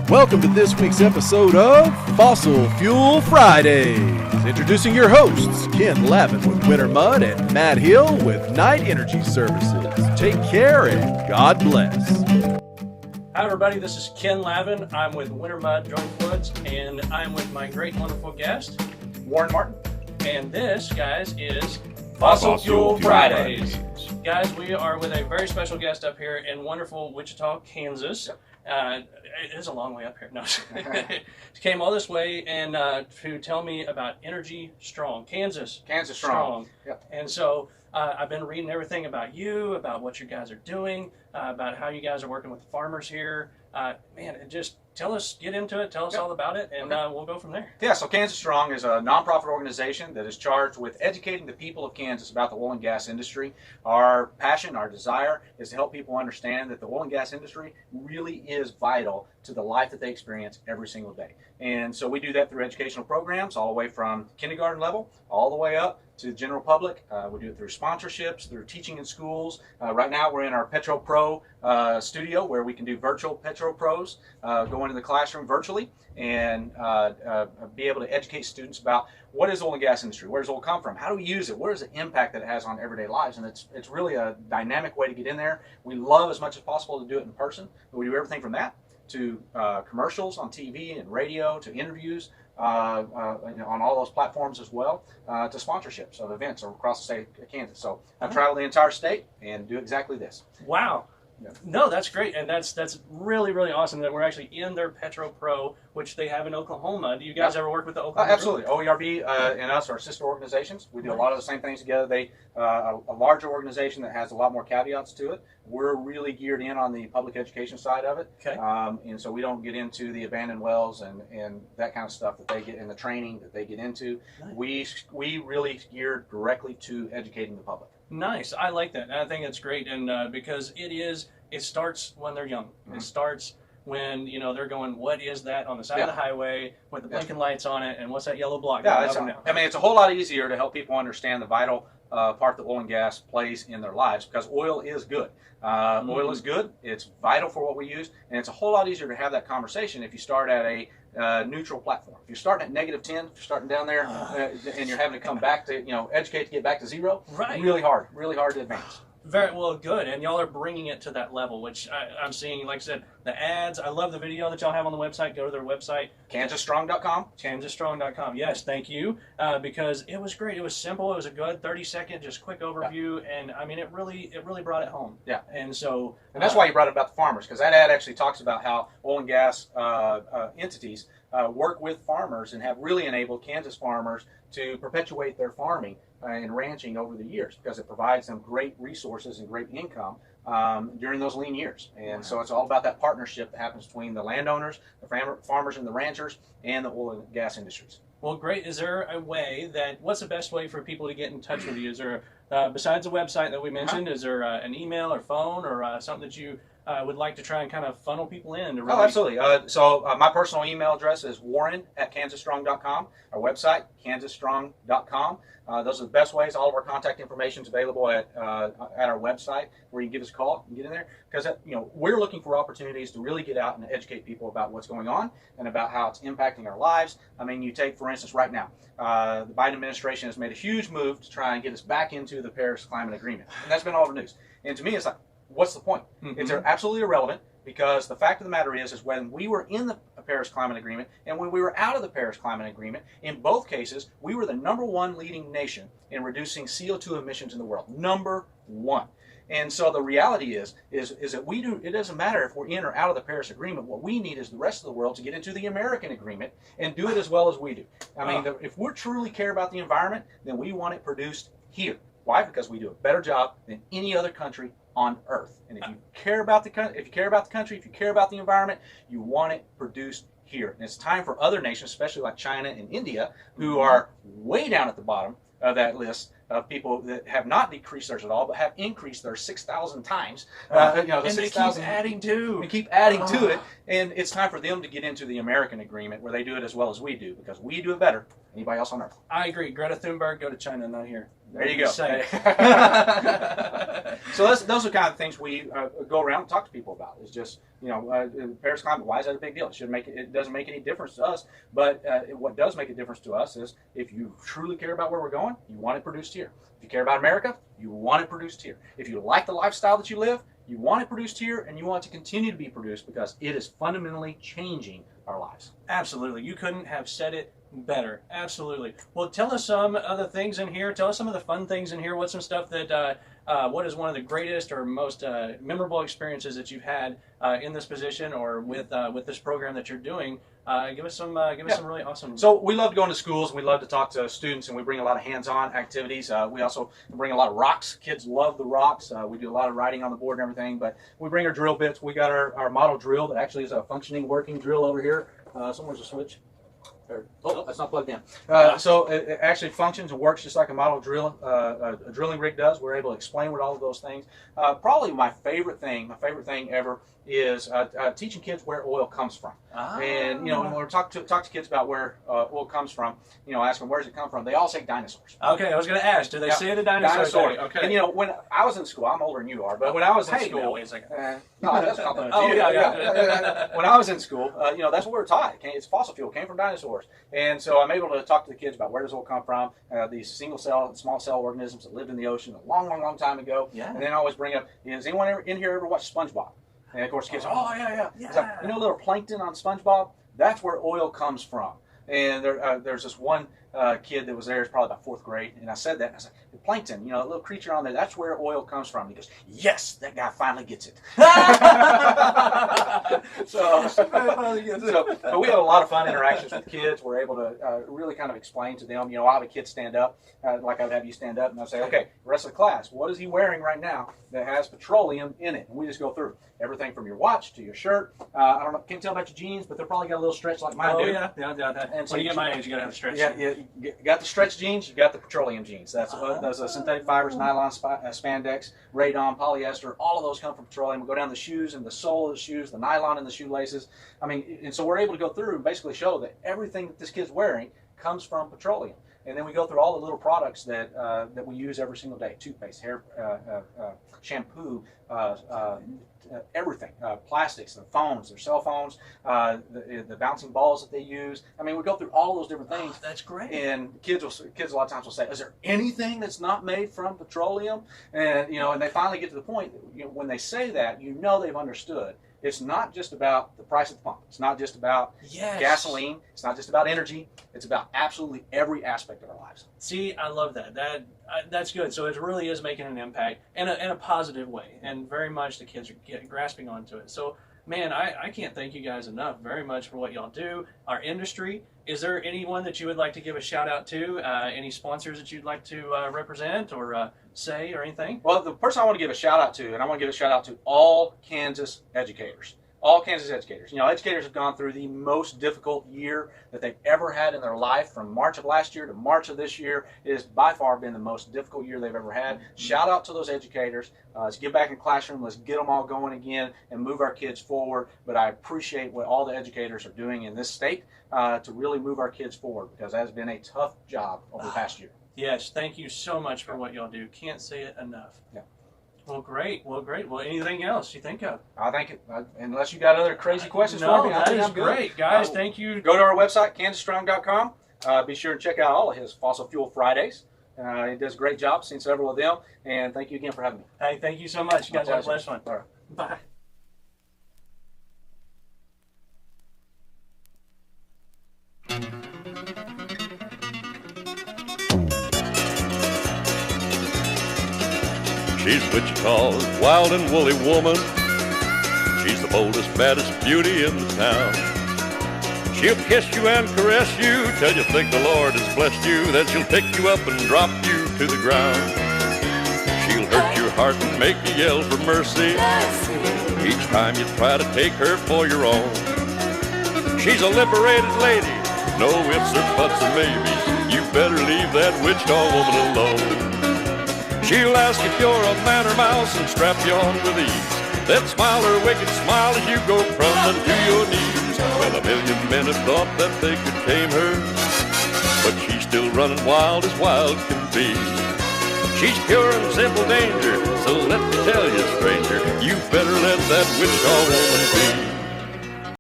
Welcome to this week's episode of Fossil Fuel Fridays. Introducing your hosts, Ken Lavin with Winter Mud and Matt Hill with Night Energy Services. Take care and God bless. Hi everybody, this is Ken Lavin. I'm with Winter Mud Joint Woods, and I'm with my great and wonderful guest, Warren Martin. And this, guys, is Fossil Fuel Fridays. Guys, we are with a very special guest up here in wonderful Wichita, Kansas. It is a long way up here. No, came all this way and to tell me about Energy Strong, Kansas Strong. Yep. And so I've been reading everything about you, about what you guys are doing, about how you guys are working with the farmers here. Just tell us, get into it, tell us all about it, and we'll go from there. Yeah, so Kansas Strong is a nonprofit organization that is charged with educating the people of Kansas about the oil and gas industry. Our passion, our desire is to help people understand that the oil and gas industry really is vital to the life that they experience every single day. And so we do that through educational programs all the way from kindergarten level all the way up to the general public. We do it through sponsorships, through teaching in schools. Right now we're in our Petro Pro studio where we can do virtual Petro Pros, go into the classroom virtually and be able to educate students about what is oil and gas industry, where does oil come from, how do we use it, what is the impact that it has on everyday lives, and it's really a dynamic way to get in there. We love as much as possible to do it in person, but we do everything from that to commercials on TV and radio, to interviews on all those platforms as well, to sponsorships of events across the state of Kansas. So I've traveled the entire state and do exactly this. Wow. Yeah. No, that's great, and that's really, really awesome that we're actually in their Petro Pro, which they have in Oklahoma. Do you guys ever work with the Oklahoma? Absolutely. OERB and us are sister organizations. We do a lot of the same things together. They a larger organization that has a lot more caveats to it. We're really geared in on the public education side of it, and so we don't get into the abandoned wells and that kind of stuff that they get in the training that they get into. Nice. We really gear directly to educating the public. Nice. I like that. I think it's great, and because it starts when they're young. Mm-hmm. It starts when they're going, what is that on the side of the highway with the blinking lights on it, and what's that yellow block? Yeah, it's a whole lot easier to help people understand the vital part that oil and gas plays in their lives, because oil is good. Oil is good. It's vital for what we use, and it's a whole lot easier to have that conversation if you start at a neutral platform. If you're starting at -10, if you're starting down there and you're having to come back to educate to get back to zero, really hard to advance. Very well, good, and y'all are bringing it to that level, which I'm seeing. Like I said, the ads. I love the video that y'all have on the website. Go to their website, KansasStrong.com. KansasStrong.com. Yes, thank you, because it was great. It was simple. It was a good 30-second, just quick overview, and I mean, it really brought it home. Yeah, and that's why you brought it about the farmers, because that ad actually talks about how oil and gas entities work with farmers and have really enabled Kansas farmers to perpetuate their farming and ranching over the years, because it provides them great resources and great income during those lean years. And so it's all about that partnership that happens between the landowners, the farmers and the ranchers, and the oil and gas industries. Well, great. Is there a way what's the best way for people to get in touch with you? Is there, besides the website that we mentioned, is there an email or phone or something that you would like to try and kind of funnel people in? Oh, absolutely. So my personal email address is warren@kansasstrong.com. Our website, kansasstrong.com. Those are the best ways. All of our contact information is available at our website, where you can give us a call and get in there, because we're looking for opportunities to really get out and educate people about what's going on and about how it's impacting our lives. I mean, you take, for instance, right now, the Biden administration has made a huge move to try and get us back into the Paris Climate Agreement, and that's been all over the news. And to me, it's like, what's the point? Mm-hmm. It's absolutely irrelevant, because the fact of the matter is when we were in the Paris Climate Agreement and when we were out of the Paris Climate Agreement, in both cases, we were the #1 leading nation in reducing CO2 emissions in the world. #1. And so the reality is that it doesn't matter if we're in or out of the Paris Agreement. What we need is the rest of the world to get into the American Agreement and do it as well as we do. I mean, if we truly care about the environment, then we want it produced here. Why? Because we do a better job than any other country on Earth. And if you care about the country, if you care about the environment, you want it produced here. And it's time for other nations, especially like China and India, who are way down at the bottom of that list, of people that have not decreased theirs at all, but have increased theirs 6,000 times. And they keep adding to. We keep adding to it, and it's time for them to get into the American agreement where they do it as well as we do, because we do it better than anybody else on earth. I agree. Greta Thunberg, go to China, not here. There you go. So those are the kind of things we go around and talk to people about. It's just, Paris climate, why is that a big deal? It doesn't make any difference to us, but what does make a difference to us is if you truly care about where we're going, you want it produced here. If you care about America, you want it produced here. If you like the lifestyle that you live, you want it produced here, and you want it to continue to be produced because it is fundamentally changing our lives. Absolutely. You couldn't have said it better. Absolutely. Well, tell us some other things in here. Tell us some of the fun things in here. What's some stuff that, what is one of the greatest or most memorable experiences that you've had in this position or with this program that you're doing? Give us some really awesome. So we love to go into schools and we love to talk to students, and we bring a lot of hands-on activities. We also bring a lot of rocks. Kids love the rocks. We do a lot of writing on the board and everything, but we bring our drill bits. We got our model drill that actually is a functioning, working drill over here. Somewhere's a switch. Oh, that's not plugged in. So it actually functions and works just like a model drill, a drilling rig does. We're able to explain what all of those things. Probably my favorite thing ever is teaching kids where oil comes from. And when we talk to kids about where oil comes from, ask them where does it come from, they all say dinosaurs. Okay, I was going to ask, do they say the dinosaurs? Okay. And when I was in school, I'm older than you are, but when I was in school, no, wait a second. No, that's compliment. Oh, yeah. When I was in school, that's what we were taught. It's fossil fuel, came from dinosaurs. And so I'm able to talk to the kids about where does oil come from, these single cell, small cell organisms that lived in the ocean a long, long, long time ago. Yeah. And then I always bring up, has anyone in here ever watched SpongeBob? And of course, kids, yeah. It's like, little plankton on SpongeBob? That's where oil comes from. And there's this one kid that was there, it's probably about 4th grade, and I said that, and I was like, the plankton, a little creature on there, that's where oil comes from. He goes, yes, that guy finally gets it. But we have a lot of fun interactions with kids. We're able to really kind of explain to them, I'll have a kid stand up, like I would have you stand up, and I'll say, okay, the rest of the class, what is he wearing right now that has petroleum in it? And we just go through everything from your watch to your shirt. I don't know, can't tell about your jeans, but they're probably got a little stretch like mine do. Yeah. And so when you get my age, you got to have a stretch. Yeah, you got the stretch jeans, you got the petroleum jeans. That's those synthetic fibers, nylon, spandex, radon, polyester, all of those come from petroleum. We go down the shoes and the sole of the shoes, the nylon in the shoelaces. And so we're able to go through and basically show that everything that this kid's wearing comes from petroleum. And then we go through all the little products that we use every single day: toothpaste, hair, shampoo, everything, plastics, the phones, their cell phones, the bouncing balls that they use. We go through all those different things. Oh, that's great. And kids a lot of times will say, "Is there anything that's not made from petroleum?" And and they finally get to the point that, when they say that, they've understood. It's not just about the price at the pump. It's not just about gasoline. It's not just about energy. It's about absolutely every aspect of our lives. See, I love that. That's good. So it really is making an impact in a positive way, and very much the kids are grasping onto it. So, man, I can't thank you guys enough very much for what y'all do. Our industry. Is there anyone that you would like to give a shout out to? Any sponsors that you'd like to represent or say or anything? Well, the person I want to give a shout out to, and I want to give a shout out to all Kansas educators. All Kansas educators. Educators have gone through the most difficult year that they've ever had in their life. From March of last year to March of this year, it has by far been the most difficult year they've ever had. Shout out to those educators. Let's get back in the classroom. Let's get them all going again and move our kids forward. But I appreciate what all the educators are doing in this state to really move our kids forward, because that has been a tough job over the past year. Yes, thank you so much for what y'all do. Can't say it enough. Yeah. Well, great. Well, anything else you think of? I think, unless you got other crazy questions no, for me, I think I'm good. Great. Guys, thank you. Go to our website, kansasstrong.com. Be sure to check out all of his Fossil Fuel Fridays. He does a great job. Seen several of them. And thank you again for having me. Hey, thank you so much. You guys have a blessed one. All right. Bye. She's Wichita's wild and woolly woman. She's the boldest, baddest beauty in the town. She'll kiss you and caress you till you think the Lord has blessed you. Then she'll pick you up and drop you to the ground. She'll hurt your heart and make you yell for mercy each time you try to take her for your own. She's a liberated lady, no ifs or buts or maybes. You better leave that Wichita woman alone. She'll ask if you're a man or mouse and strap you on with ease. Then smile her wicked smile as you go crumbling to your knees. Well, a million men have thought that they could tame her, but she's still running wild as wild can be. She's pure and simple danger, so let me tell you, stranger, you better let that witch woman be.